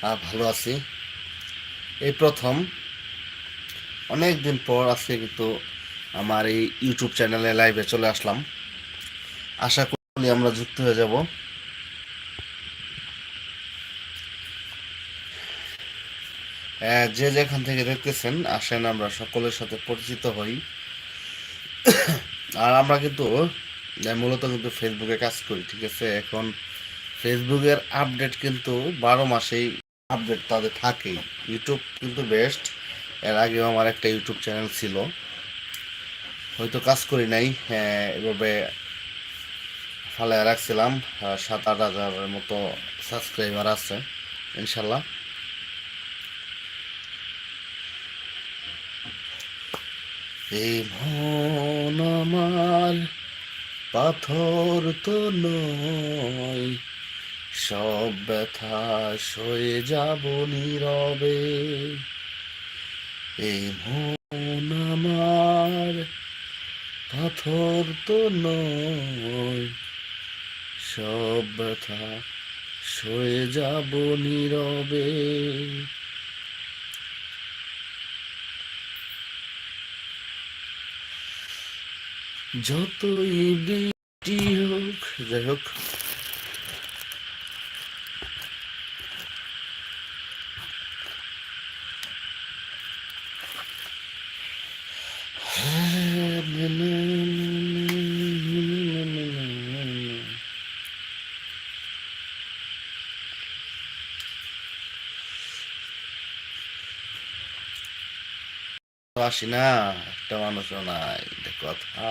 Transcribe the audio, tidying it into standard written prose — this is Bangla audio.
ভালো আছি। এই প্রথম অনেক দিন পর আজকে কিন্তু আমার এই ইউটিউব চ্যানেলে লাইভে চলে আসলাম। আশা করি আমরা যুক্ত হয়ে যাব। যে যেখান থেকে দেখতেছেন আসেন আমরা সকলের সাথে পরিচিত হই। আর আমরা কিন্তু মূলত কিন্তু ফেসবুকে কাজ করি, ঠিক আছে। এখন ফেসবুকের আপডেট কিন্তু 12 মাসেই আপডেট তাদের থাকেই। ইউটিউব কিন্তু বেস্ট। এর আগেও আমার একটা ইউটিউব চ্যানেল ছিল, হয়তো কাজ করি নাই। এভাবে ফালায় রাখছিলাম। 7-8 হাজারের মতো সাবস্ক্রাইবার আছে ইনশাল্লাহ। এই মন আমার পাথর তো নয়, সব ব্যথা সয়ে যাব নীরবে। এই মন আমার পাথর তো নয়, সব ব্যথা সয়ে যাব নীরবে। যতই বৃষ্টি হোক, যাই হোক, আসি না, একটা মানুষও নাই, এটা কথা।